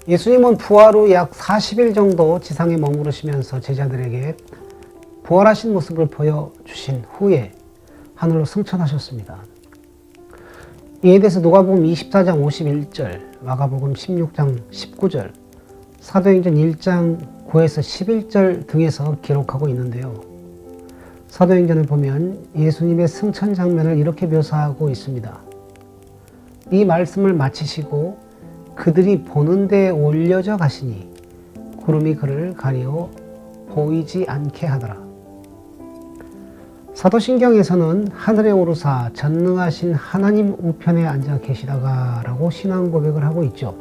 예수님은 부활 후 약 40일 정도 지상에 머무르시면서 제자들에게 부활하신 모습을 보여주신 후에 하늘로 승천하셨습니다. 이에 대해서 누가복음 24장 51절, 마가복음 16장 19절, 사도행전 1장 9에서 11절 등에서 기록하고 있는데요. 사도행전을 보면 예수님의 승천 장면을 이렇게 묘사하고 있습니다. 이 말씀을 마치시고 그들이 보는 데에 올려져 가시니 구름이 그를 가리어 보이지 않게 하더라. 사도신경에서는 하늘에 오르사 전능하신 하나님 우편에 앉아 계시다가 라고 신앙 고백을 하고 있죠.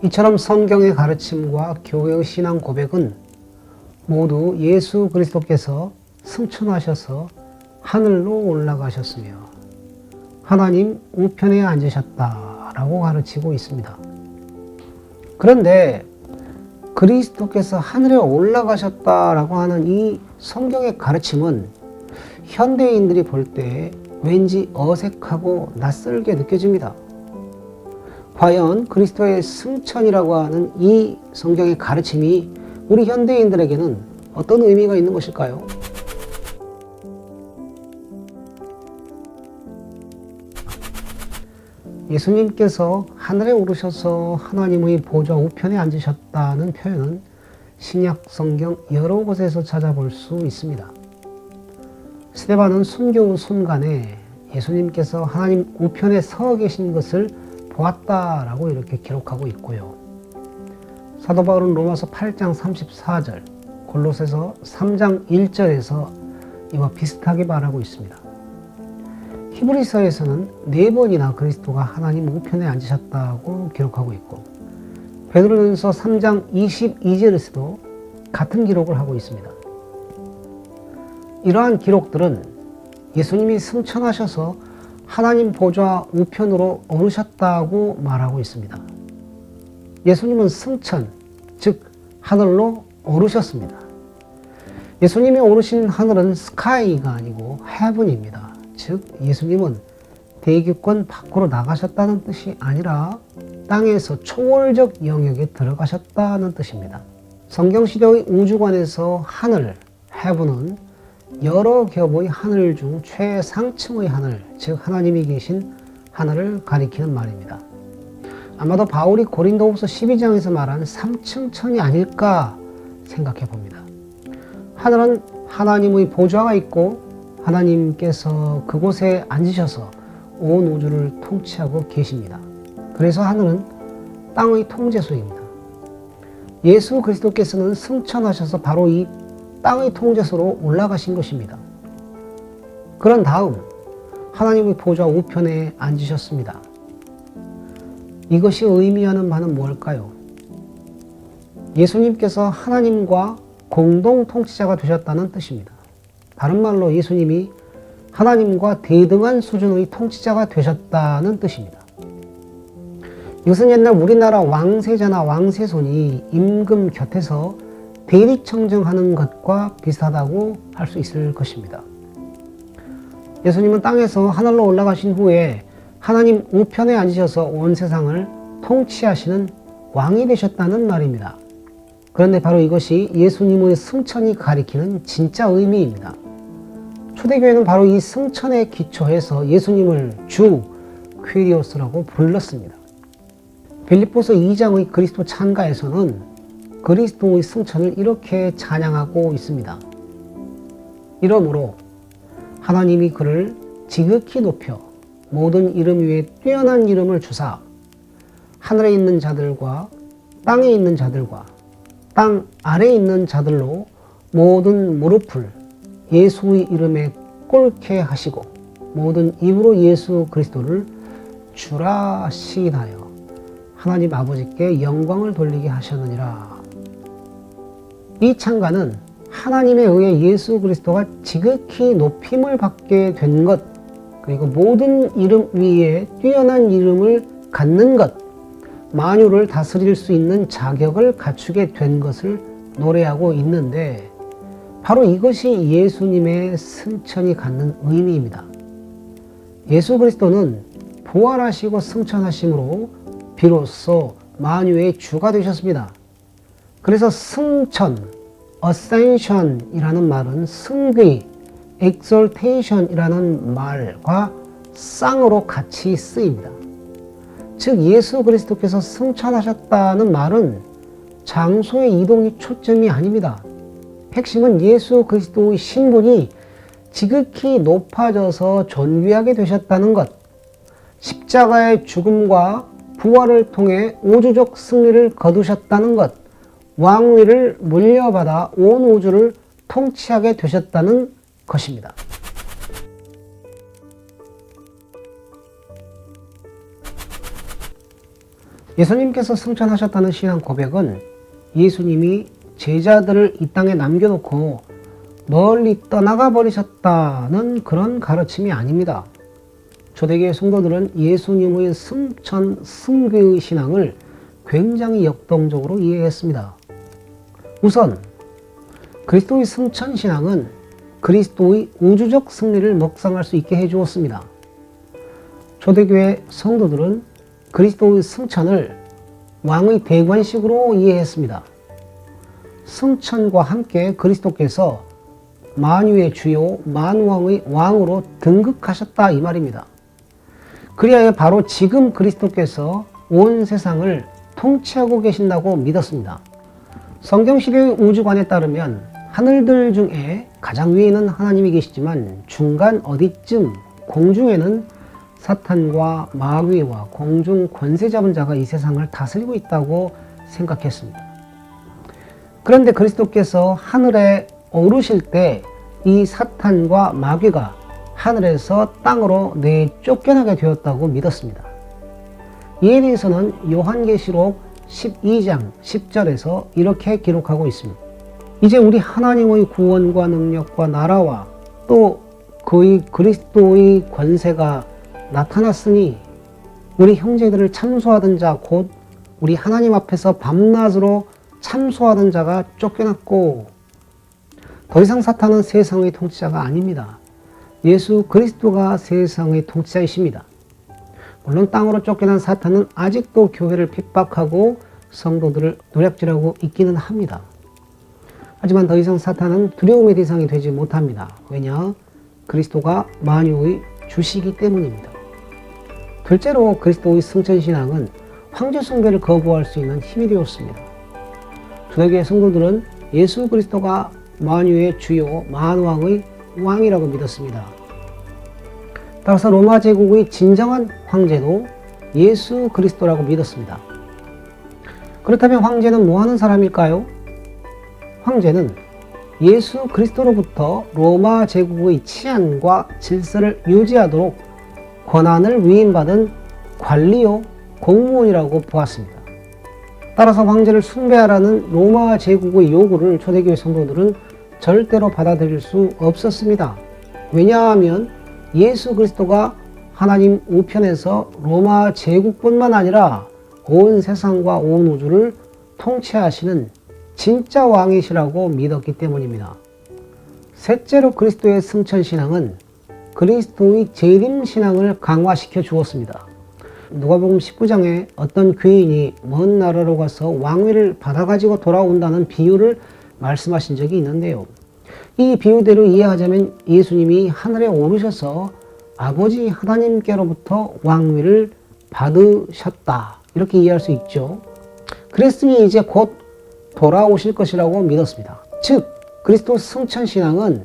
이처럼 성경의 가르침과 교회의 신앙 고백은 모두 예수 그리스도께서 승천하셔서 하늘로 올라가셨으며 하나님 우편에 앉으셨다라고 가르치고 있습니다. 그런데 그리스도께서 하늘에 올라가셨다라고 하는 이 성경의 가르침은 현대인들이 볼 때 왠지 어색하고 낯설게 느껴집니다. 과연 그리스도의 승천이라고 하는 이 성경의 가르침이 우리 현대인들에게는 어떤 의미가 있는 것일까요? 예수님께서 하늘에 오르셔서 하나님의 보좌 우편에 앉으셨다는 표현은 신약 성경 여러 곳에서 찾아볼 수 있습니다. 스데반은 순교 순간에 예수님께서 하나님 우편에 서 계신 것을 보았다라고 이렇게 기록하고 있고요. 사도 바울은 로마서 8장 34절, 골로새서 3장 1절에서 이와 비슷하게 말하고 있습니다. 히브리서에서는 4번이나 그리스도가 하나님 우편에 앉으셨다고 기록하고 있고 베드로전서 3장 22절에서도 같은 기록을 하고 있습니다. 이러한 기록들은 예수님이 승천하셔서 하나님 보좌 우편으로 오르셨다고 말하고 있습니다. 예수님은 승천, 즉 하늘로 오르셨습니다. 예수님이 오르신 하늘은 스카이가 아니고 헤븐입니다. 즉 예수님은 대기권 밖으로 나가셨다는 뜻이 아니라 땅에서 초월적 영역에 들어가셨다는 뜻입니다. 성경시대의 우주관에서 하늘, 헤븐은 여러 겹의 하늘 중 최상층의 하늘, 즉 하나님이 계신 하늘을 가리키는 말입니다. 아마도 바울이 고린도후서 12장에서 말한 3층 천이 아닐까 생각해 봅니다. 하늘은 하나님의 보좌가 있고 하나님께서 그곳에 앉으셔서 온 우주를 통치하고 계십니다. 그래서 하늘은 땅의 통제소입니다. 예수 그리스도께서는 승천하셔서 바로 이 땅의 통제소로 올라가신 것입니다. 그런 다음 하나님의 보좌 우편에 앉으셨습니다. 이것이 의미하는 바는 무엇일까요? 예수님께서 하나님과 공동 통치자가 되셨다는 뜻입니다. 다른 말로 예수님이 하나님과 대등한 수준의 통치자가 되셨다는 뜻입니다. 이것은 옛날 우리나라 왕세자나 왕세손이 임금 곁에서 대리청정하는 것과 비슷하다고 할 수 있을 것입니다. 예수님은 땅에서 하늘로 올라가신 후에 하나님 우편에 앉으셔서 온 세상을 통치하시는 왕이 되셨다는 말입니다. 그런데 바로 이것이 예수님의 승천이 가리키는 진짜 의미입니다. 초대교회는 바로 이 승천에 기초해서 예수님을 주 퀴리오스라고 불렀습니다. 빌립보서 2장의 그리스도 찬가에서는 그리스도의 승천을 이렇게 찬양하고 있습니다. 이러므로 하나님이 그를 지극히 높여 모든 이름 위에 뛰어난 이름을 주사 하늘에 있는 자들과 땅에 있는 자들과 땅 아래에 있는 자들로 모든 무릎을 예수의 이름에 꿇게 하시고 모든 입으로 예수 그리스도를 주라 시인하여 하나님 아버지께 영광을 돌리게 하셨느니라. 이 찬가는 하나님에 의해 예수 그리스도가 지극히 높임을 받게 된 것, 그리고 모든 이름 위에 뛰어난 이름을 갖는 것, 만유를 다스릴 수 있는 자격을 갖추게 된 것을 노래하고 있는데 바로 이것이 예수님의 승천이 갖는 의미입니다. 예수 그리스도는 부활하시고 승천하심으로 비로소 만유의 주가 되셨습니다. 그래서 승천, ascension이라는 말은 승귀, exaltation이라는 말과 쌍으로 같이 쓰입니다. 즉 예수 그리스도께서 승천하셨다는 말은 장소의 이동이 초점이 아닙니다. 핵심은 예수 그리스도의 신분이 지극히 높아져서 존귀하게 되셨다는 것, 십자가의 죽음과 부활을 통해 우주적 승리를 거두셨다는 것, 왕위를 물려받아 온 우주를 통치하게 되셨다는 것입니다. 예수님께서 승천하셨다는 신앙 고백은 예수님이 제자들을 이 땅에 남겨놓고 멀리 떠나가 버리셨다는 그런 가르침이 아닙니다. 초대교회 성도들은 예수님의 승천, 승귀의 신앙을 굉장히 역동적으로 이해했습니다. 우선 그리스도의 승천 신앙은 그리스도의 우주적 승리를 묵상할 수 있게 해주었습니다. 초대교회 성도들은 그리스도의 승천을 왕의 대관식으로 이해했습니다. 승천과 함께 그리스도께서 만유의 주요 만왕의 왕으로 등극하셨다 이 말입니다. 그리하여 바로 지금 그리스도께서 온 세상을 통치하고 계신다고 믿었습니다. 성경시대의 우주관에 따르면 하늘들 중에 가장 위에는 하나님이 계시지만 중간 어디쯤 공중에는 사탄과 마귀와 공중 권세 잡은 자가 이 세상을 다스리고 있다고 생각했습니다. 그런데 그리스도께서 하늘에 오르실 때 이 사탄과 마귀가 하늘에서 땅으로 내쫓겨나게 되었다고 믿었습니다. 이에 대해서는 요한계시록 12장 10절에서 이렇게 기록하고 있습니다. 이제 우리 하나님의 구원과 능력과 나라와 또 그의 그리스도의 권세가 나타났으니 우리 형제들을 참소하던 자 곧 우리 하나님 앞에서 밤낮으로 참소하던 자가 쫓겨났고 더 이상 사탄은 세상의 통치자가 아닙니다. 예수 그리스도가 세상의 통치자이십니다. 물론 땅으로 쫓겨난 사탄은 아직도 교회를 핍박하고 성도들을 노략질하고 있기는 합니다. 하지만 더 이상 사탄은 두려움의 대상이 되지 못합니다. 왜냐? 그리스도가 만유의 주시기 때문입니다. 둘째로 그리스도의 승천신앙은 황제 숭배를 거부할 수 있는 힘이 되었습니다. 초대교회 성도들은 예수 그리스도가 만유의 주요 만왕의 왕이라고 믿었습니다. 따라서 로마 제국의 진정한 황제도 예수 그리스도라고 믿었습니다. 그렇다면 황제는 뭐 하는 사람일까요? 황제는 예수 그리스도로부터 로마 제국의 치안과 질서를 유지하도록 권한을 위임받은 관리요 공무원이라고 보았습니다. 따라서 황제를 숭배하라는 로마 제국의 요구를 초대교회 성도들은 절대로 받아들일 수 없었습니다. 왜냐하면 예수 그리스도가 하나님 우편에서 로마 제국뿐만 아니라 온 세상과 온 우주를 통치하시는 진짜 왕이시라고 믿었기 때문입니다. 셋째로 그리스도의 승천신앙은 그리스도의 재림신앙을 강화시켜 주었습니다. 누가복음 19장에 어떤 귀인이 먼 나라로 가서 왕위를 받아가지고 돌아온다는 비유를 말씀하신 적이 있는데요. 이 비유대로 이해하자면 예수님이 하늘에 오르셔서 아버지 하나님께로부터 왕위를 받으셨다 이렇게 이해할 수 있죠. 그랬으니 이제 곧 돌아오실 것이라고 믿었습니다. 즉 그리스도 승천신앙은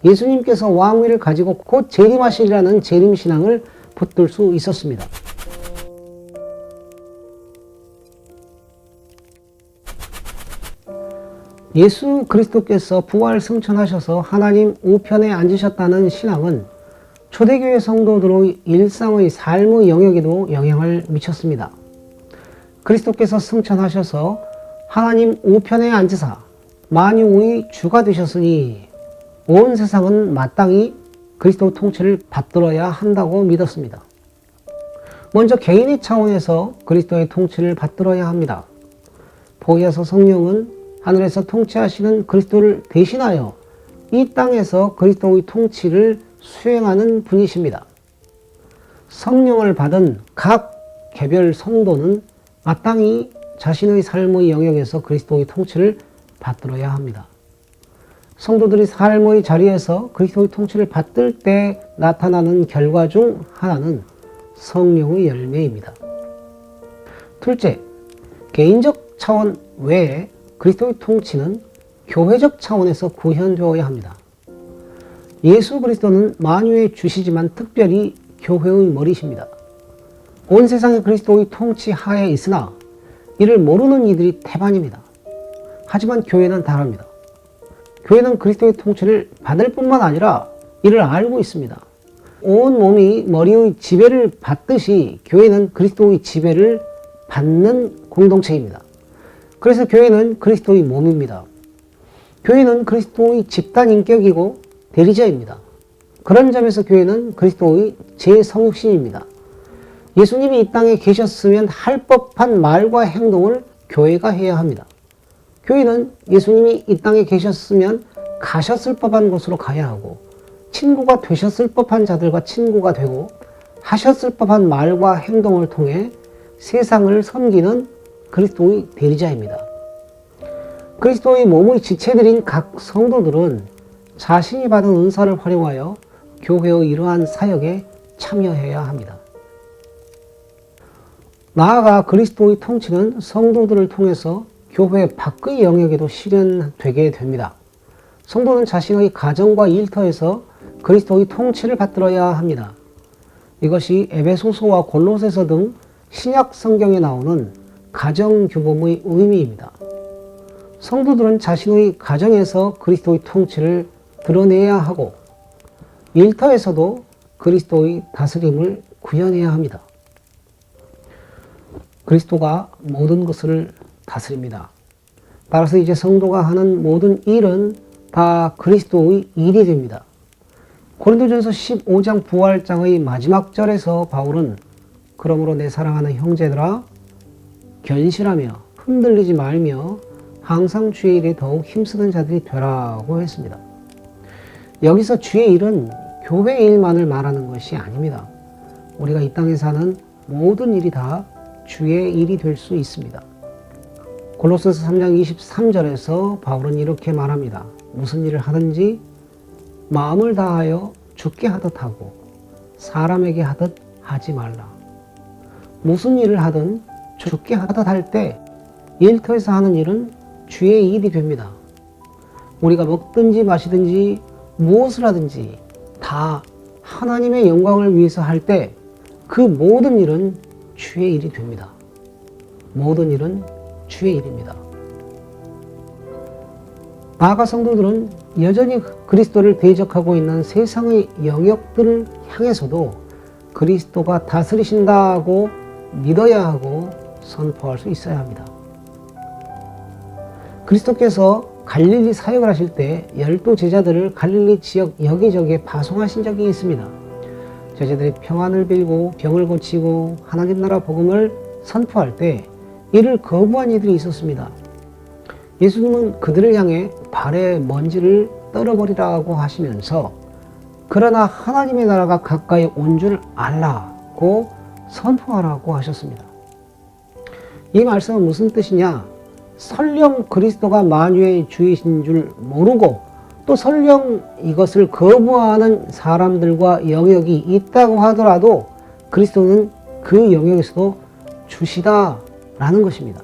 예수님께서 왕위를 가지고 곧 재림하시리라는 재림신앙을 붙들 수 있었습니다. 예수 그리스도께서 부활 승천하셔서 하나님 우편에 앉으셨다는 신앙은 초대교회 성도들의 일상의 삶의 영역에도 영향을 미쳤습니다. 그리스도께서 승천하셔서 하나님 우편에 앉으사 만유의 주가 되셨으니 온 세상은 마땅히 그리스도 통치를 받들어야 한다고 믿었습니다. 먼저 개인의 차원에서 그리스도의 통치를 받들어야 합니다. 보혜사 성령은 하늘에서 통치하시는 그리스도를 대신하여 이 땅에서 그리스도의 통치를 수행하는 분이십니다. 성령을 받은 각 개별 성도는 마땅히 자신의 삶의 영역에서 그리스도의 통치를 받들어야 합니다. 성도들이 삶의 자리에서 그리스도의 통치를 받들 때 나타나는 결과 중 하나는 성령의 열매입니다. 둘째, 개인적 차원 외에 그리스도의 통치는 교회적 차원에서 구현되어야 합니다. 예수 그리스도는 만유의 주시지만 특별히 교회의 머리십니다. 온 세상이 그리스도의 통치 하에 있으나 이를 모르는 이들이 태반입니다. 하지만 교회는 다릅니다. 교회는 그리스도의 통치를 받을 뿐만 아니라 이를 알고 있습니다. 온 몸이 머리의 지배를 받듯이 교회는 그리스도의 지배를 받는 공동체입니다. 그래서 교회는 그리스도의 몸입니다. 교회는 그리스도의 집단 인격이고 대리자입니다. 그런 점에서 교회는 그리스도의 제 성육신입니다. 예수님이 이 땅에 계셨으면 할 법한 말과 행동을 교회가 해야 합니다. 교회는 예수님이 이 땅에 계셨으면 가셨을 법한 곳으로 가야 하고, 친구가 되셨을 법한 자들과 친구가 되고, 하셨을 법한 말과 행동을 통해 세상을 섬기는 그리스도의 대리자입니다. 그리스도의 몸의 지체들인 각 성도들은 자신이 받은 은사를 활용하여 교회의 이러한 사역에 참여해야 합니다. 나아가 그리스도의 통치는 성도들을 통해서 교회 밖의 영역에도 실현되게 됩니다. 성도는 자신의 가정과 일터에서 그리스도의 통치를 받들어야 합니다. 이것이 에베소서와 골로새서 등 신약 성경에 나오는 가정교범의 의미입니다. 성도들은 자신의 가정에서 그리스도의 통치를 드러내야 하고 일터에서도 그리스도의 다스림을 구현해야 합니다. 그리스도가 모든 것을 다스립니다. 따라서 이제 성도가 하는 모든 일은 다 그리스도의 일이 됩니다. 고린도전서 15장 부활장의 마지막 절에서 바울은 그러므로 내 사랑하는 형제들아 견실하며 흔들리지 말며 항상 주의 일에 더욱 힘쓰는 자들이 되라고 했습니다. 여기서 주의 일은 교회 일만을 말하는 것이 아닙니다. 우리가 이 땅에 사는 모든 일이 다 주의 일이 될 수 있습니다. 골로새서 3장 23절에서 바울은 이렇게 말합니다. 무슨 일을 하든지 마음을 다하여 주께 하듯 하고 사람에게 하듯 하지 말라. 무슨 일을 하든 주께 하듯 할 때 일터에서 하는 일은 주의 일이 됩니다. 우리가 먹든지 마시든지 무엇을 하든지 다 하나님의 영광을 위해서 할 때 그 모든 일은 주의 일이 됩니다. 모든 일은 주의 일입니다. 나아가 성도들은 여전히 그리스도를 대적하고 있는 세상의 영역들을 향해서도 그리스도가 다스리신다고 믿어야 하고 선포할 수 있어야 합니다. 그리스도께서 갈릴리 사역을 하실 때 12 제자들을 갈릴리 지역 여기저기에 파송하신 적이 있습니다. 제자들이 평안을 빌고 병을 고치고 하나님 나라 복음을 선포할 때 이를 거부한 이들이 있었습니다. 예수님은 그들을 향해 발에 먼지를 떨어버리라고 하시면서 그러나 하나님의 나라가 가까이 온 줄 알라고 선포하라고 하셨습니다. 이 말씀은 무슨 뜻이냐? 설령 그리스도가 만유의 주이신 줄 모르고 또 설령 이것을 거부하는 사람들과 영역이 있다고 하더라도 그리스도는 그 영역에서도 주시다라는 것입니다.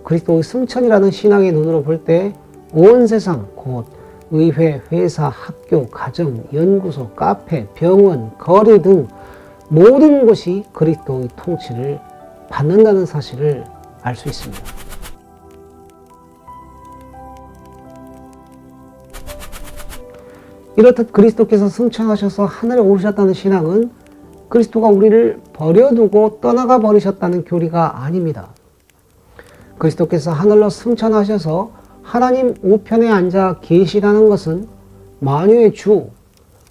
그리스도의 승천이라는 신앙의 눈으로 볼 때 온 세상 곧 의회, 회사, 학교, 가정, 연구소, 카페, 병원, 거리 등 모든 곳이 그리스도의 통치를 받는다는 사실을 알 수 있습니다. 이렇듯 그리스도께서 승천하셔서 하늘에 오르셨다는 신앙은 그리스도가 우리를 버려두고 떠나가 버리셨다는 교리가 아닙니다. 그리스도께서 하늘로 승천하셔서 하나님 우편에 앉아 계시다는 것은 만유의 주,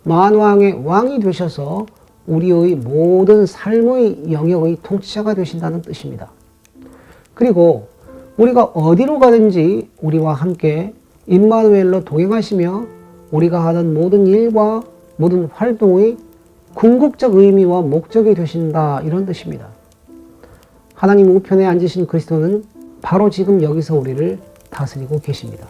만왕의 왕이 되셔서 우리의 모든 삶의 영역의 통치자가 되신다는 뜻입니다. 그리고 우리가 어디로 가든지 우리와 함께 임마누엘로 동행하시며 우리가 하는 모든 일과 모든 활동의 궁극적 의미와 목적이 되신다 이런 뜻입니다. 하나님 우편에 앉으신 그리스도는 바로 지금 여기서 우리를 다스리고 계십니다.